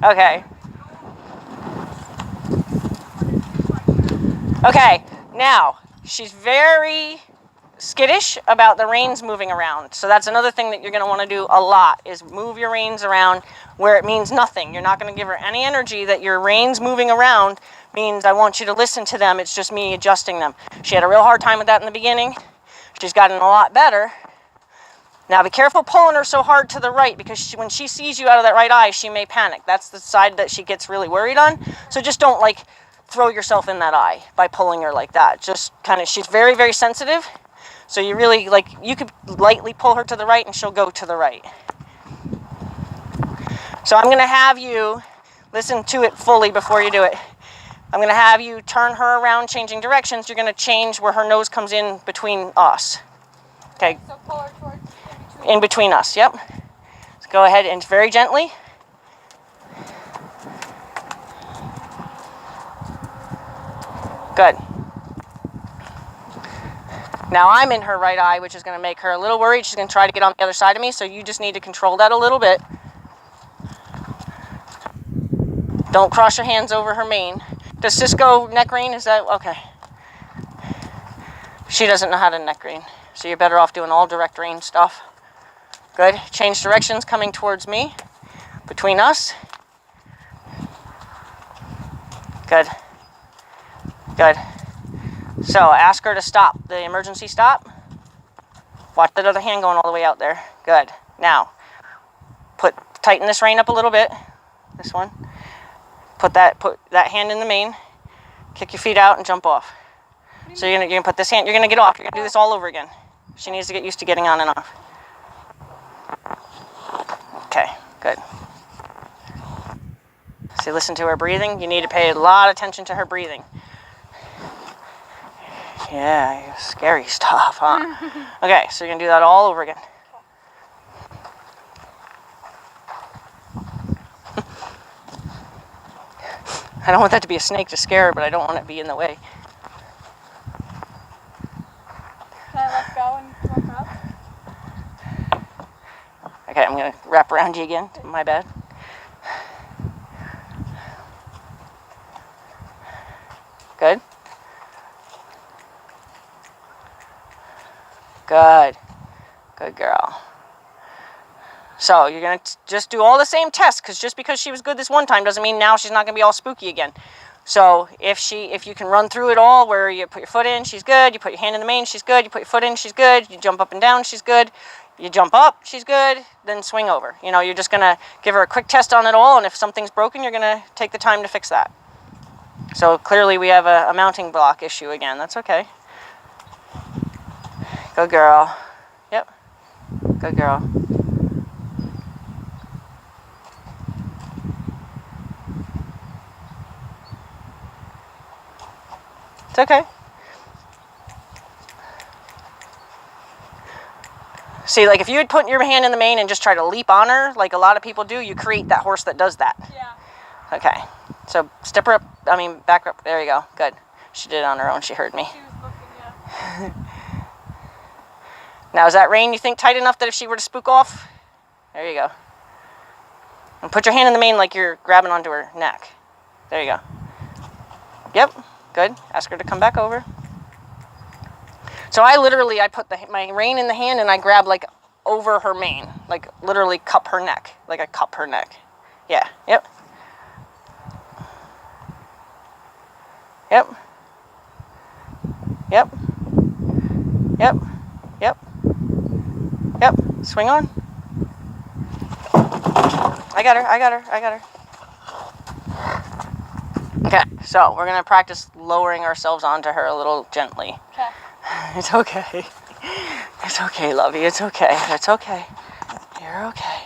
Okay. Okay, now, she's very skittish about the reins moving around. So that's another thing that you're going to want to do a lot, is move your reins around where it means nothing. You're not going to give her any energy. That your reins moving around means I want you to listen to them. It's just me adjusting them. She had a real hard time with that in the beginning. She's gotten a lot better. Now be careful pulling her so hard to the right, because when she sees you out of that right eye, she may panic. That's the side that she gets really worried on. So just don't like throw yourself in that eye by pulling her like that. Just kind of, she's very, very sensitive. So you really, like, you could lightly pull her to the right and she'll go to the right. So I'm going to have you listen to it fully before you do it. I'm going to have you turn her around, changing directions. You're going to change where her nose comes in between us. Okay. So pull her towards in between us, yep. So go ahead and very gently. Good. Now I'm in her right eye, which is going to make her a little worried. She's going to try to get on the other side of me, so you just need to control that a little bit. Don't cross your hands over her mane. Does Cisco neck rein? Is that okay? She doesn't know how to neck rein, so you're better off doing all direct rein stuff. Good. Change directions, coming towards me, between us. Good. Good. So ask her to stop, the emergency stop. Watch that other hand going all the way out there. Good. Now, tighten this rein up a little bit. This one. Put that hand in the mane. Kick your feet out and jump off. So you're gonna put this hand. You're gonna get off. You're gonna do this all over again. She needs to get used to getting on and off. Okay. Good. See, listen to her breathing. You need to pay a lot of attention to her breathing. Yeah, scary stuff, huh? Okay, so you're going to do that all over again. I don't want that to be a snake to scare her, but I don't want it to be in the way. Can I let go and walk up? Okay, I'm going to wrap around you again. My bad. Good. Good. Good girl. So you're going to just do all the same tests, because just because she was good this one time doesn't mean now she's not going to be all spooky again. So if you can run through it all, where you put your foot in, she's good. You put your hand in the mane, she's good. You put your foot in, she's good. You jump up and down, she's good. You jump up, she's good. Then swing over. You know, you're just going to give her a quick test on it all, and if something's broken, you're going to take the time to fix that. So clearly we have a mounting block issue again. That's okay. Good girl. Yep. Good girl. It's okay. See, like if you had put your hand in the mane and just try to leap on her, like a lot of people do, you create that horse that does that. Yeah. Okay. So step her up. Back her up. There you go. Good. She did it on her own. She heard me. She was looking, yeah. Now, is that rein, you think, tight enough that if she were to spook off? There you go. And put your hand in the mane like you're grabbing onto her neck. There you go. Yep. Good. Ask her to come back over. So I put my rein in the hand and I grab like over her mane. Like literally cup her neck. Like I cup her neck. Yeah. Yep. Yep. Yep. Yep. Yep. Yep. Swing on. I got her. Okay, so we're going to practice lowering ourselves onto her a little gently. Okay. It's okay. It's okay, lovey. It's okay. It's okay. You're okay.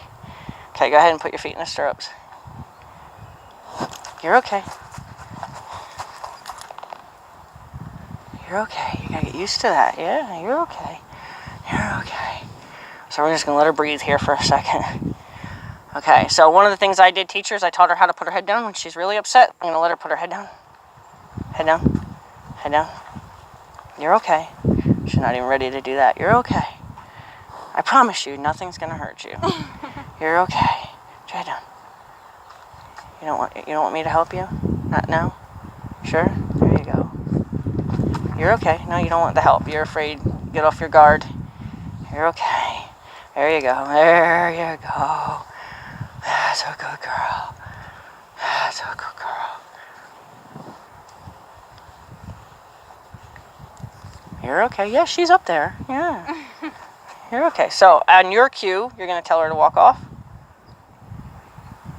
Okay, go ahead and put your feet in the stirrups. You're okay. You're okay. You gotta get used to that. Yeah, you're okay. You're okay. So we're just gonna let her breathe here for a second. Okay, so one of the things I did teach her is I taught her how to put her head down when she's really upset. I'm gonna let her put her head down. Head down. Head down. You're okay. She's not even ready to do that. You're okay. I promise you, nothing's gonna hurt you. You're okay. Put your head down. You don't want me to help you? Not now? Sure? There you go. You're okay. No, you don't want the help. You're afraid Get off your guard. You're okay. There you go. There you go. That's a good girl. That's a good girl. You're okay. Yeah, she's up there. Yeah. You're okay. So on your cue, you're going to tell her to walk off.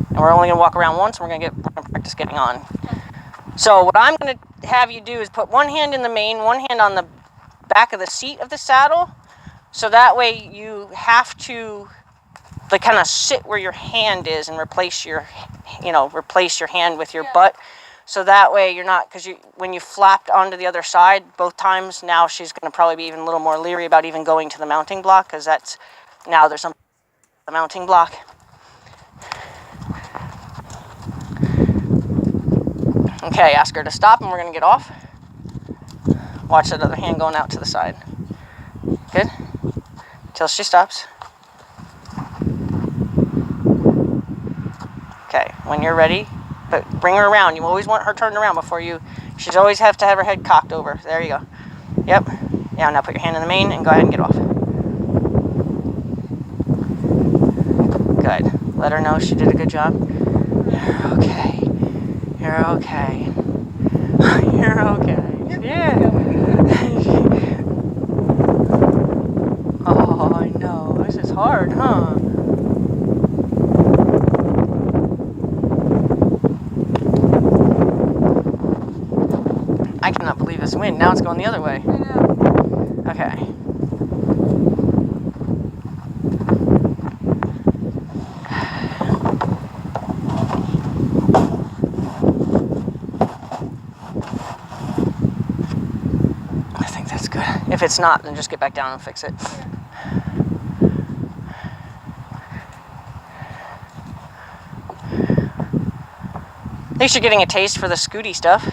And we're only going to walk around once, and we're going to practice getting on. So what I'm going to have you do is put one hand in the mane, one hand on the back of the seat of the saddle. So that way you have to like kind of sit where your hand is and replace your hand with your butt. So that way you're not, because when you flapped onto the other side both times, now she's going to probably be even a little more leery about even going to the mounting block, because now there's some the mounting block. Okay, ask her to stop and we're going to get off. Watch that other hand going out to the side. Good. Till she stops. Okay, when you're ready, but bring her around. You always want her turned around before you. She's always have to have her head cocked over. There you go. Yep. Yeah, now put your hand in the mane and go ahead and get off. Good. Let her know she did a good job. You're okay. You're okay. You're okay. Yeah. Oh, I know. This is hard, huh? I cannot believe this wind. Now it's going the other way. I know. Okay. I think that's good. If it's not, then just get back down and fix it. At least you're getting a taste for the scooty stuff.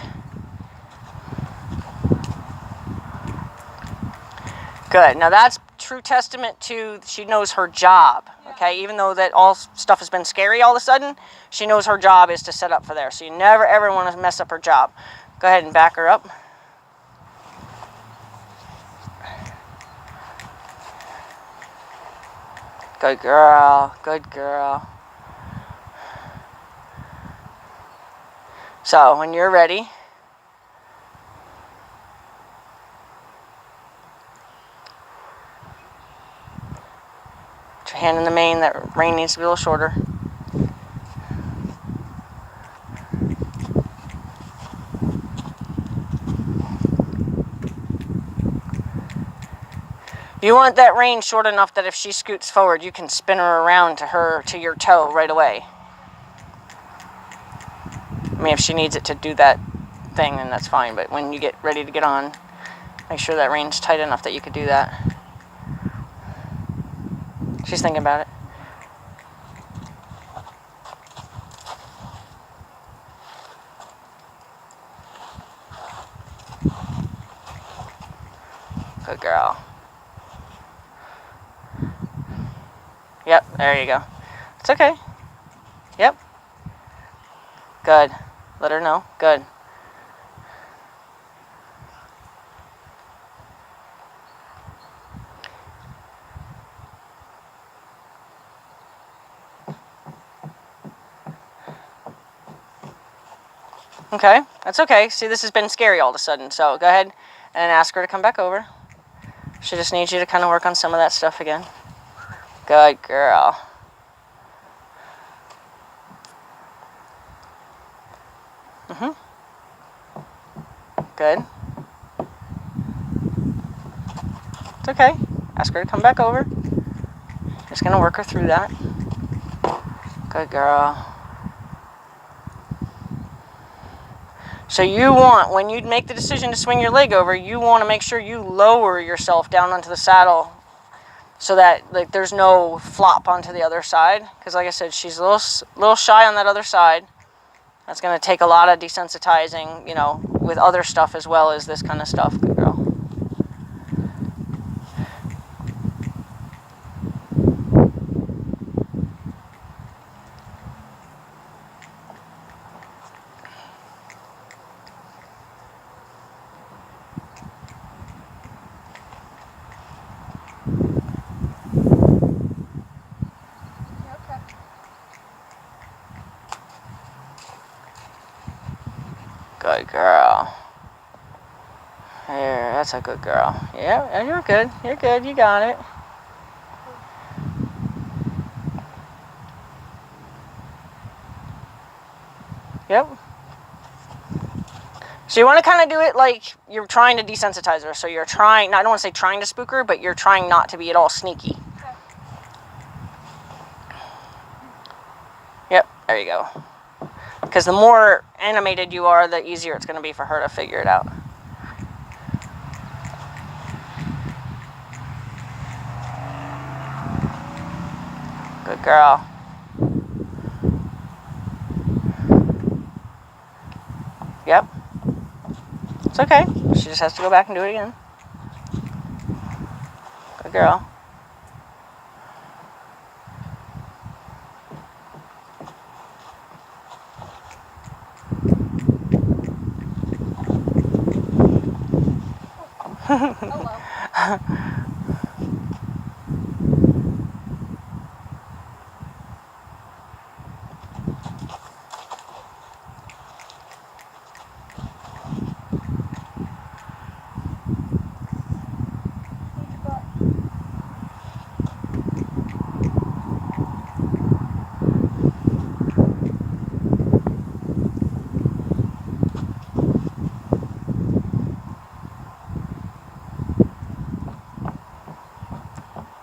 Good. Now that's true testament to she knows her job. Okay, even though that all stuff has been scary all of a sudden, she knows her job is to set up for there. So you never ever want to mess up her job. Go ahead and back her up. Good girl. Good girl. So when you're ready, put your hand in the mane. That rein needs to be a little shorter. You want that rein short enough that if she scoots forward, you can spin her around to your toe right away. I mean, if she needs it to do that thing, then that's fine. But when you get ready to get on, make sure that rein's tight enough that you could do that. She's thinking about it. Good girl. Yep, there you go. It's okay. Yep. Good. Let her know. Good. Okay, that's okay. See, this has been scary all of a sudden, so go ahead and ask her to come back over. She just needs you to kind of work on some of that stuff again. Good girl. Good. It's okay. Ask her to come back over. Just gonna work her through that. Good girl. So you want, when you make the decision to swing your leg over, you want to make sure you lower yourself down onto the saddle so that like there's no flop onto the other side. Because like I said, she's a little shy on that other side. That's going to take a lot of desensitizing, with other stuff as well as this kind of stuff. Good girl. Good girl. There, that's a good girl. Yeah, you're good. You're good. You got it. Yep. So you want to kind of do it like you're trying to desensitize her. So you're trying, I don't want to say trying to spook her, but you're trying not to be at all sneaky. Okay. Yep, there you go. Because the more animated you are, the easier it's going to be for her to figure it out. Good girl. Yep. It's okay. She just has to go back and do it again. Good girl. Hello.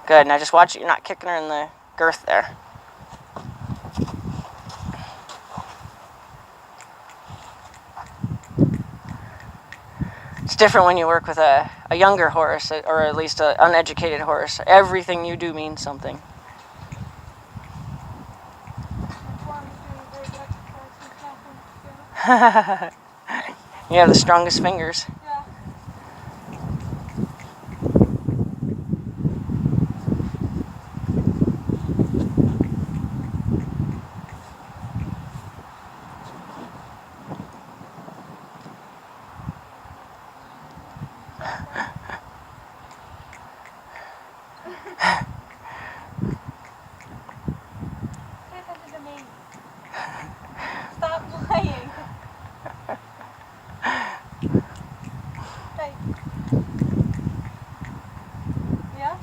Good. Now just watch it. You're not kicking her in the girth there. It's different when you work with a younger horse, or at least an uneducated horse. Everything you do means something. You have the strongest fingers. Yeah. Pay attention to me. Stop playing. Hey. Yeah?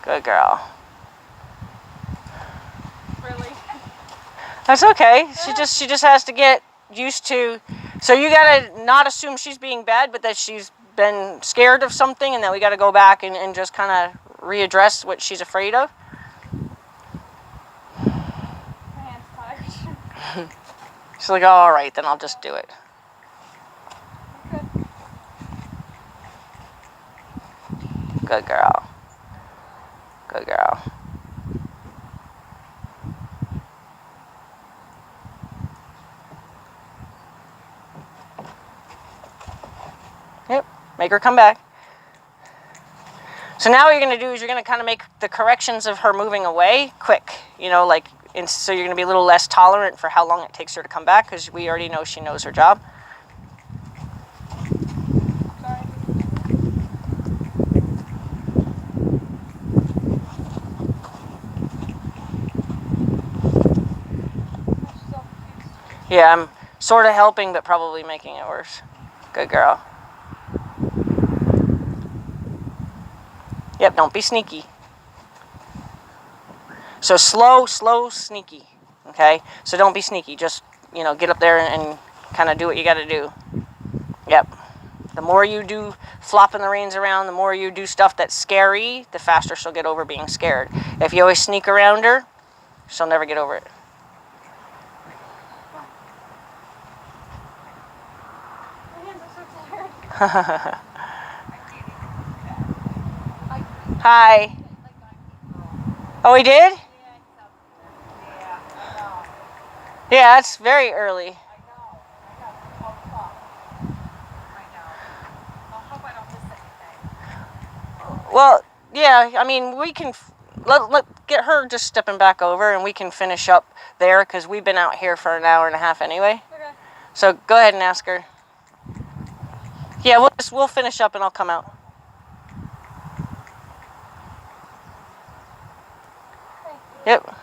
Good girl. Really? That's okay. She just has to get used to. So you gotta not assume she's being bad, but that she's been scared of something, and that we gotta go back and just kind of readdress what she's afraid of. My hand's tired. She's like, oh, all right, then I'll just do it. Good. Good girl. Good girl. Yep. Make her come back. So now what you're going to do is you're going to kind of make the corrections of her moving away quick. You know, like, so you're going to be a little less tolerant for how long it takes her to come back, because we already know she knows her job. Sorry. I'm so confused. Yeah, I'm sort of helping, but probably making it worse. Good girl. Yep, don't be sneaky. So slow, sneaky. Okay? So don't be sneaky. Just, get up there and kind of do what you got to do. Yep. The more you do flopping the reins around, the more you do stuff that's scary, the faster she'll get over being scared. If you always sneak around her, she'll never get over it. My hands are so tired. Hi. Oh, he did? Yeah, it's very early. Well, yeah, I mean, we can, get her just stepping back over, and we can finish up there because we've been out here for an hour and a half anyway. Okay. So go ahead and ask her. Yeah, we'll finish up and I'll come out. Yep.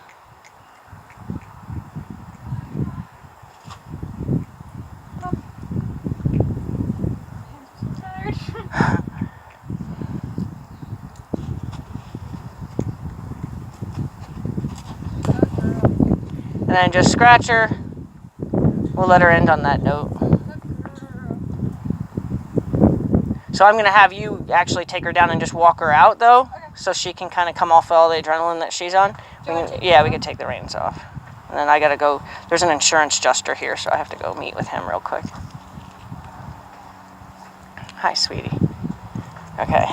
And then just scratch her. We'll let her end on that note. So I'm going to have you actually take her down and just walk her out, though, Okay. so she can kind of come off all the adrenaline that she's on. We can take the reins off. And then I got to go. There's an insurance adjuster here, so I have to go meet with him real quick. Hi, sweetie. Okay.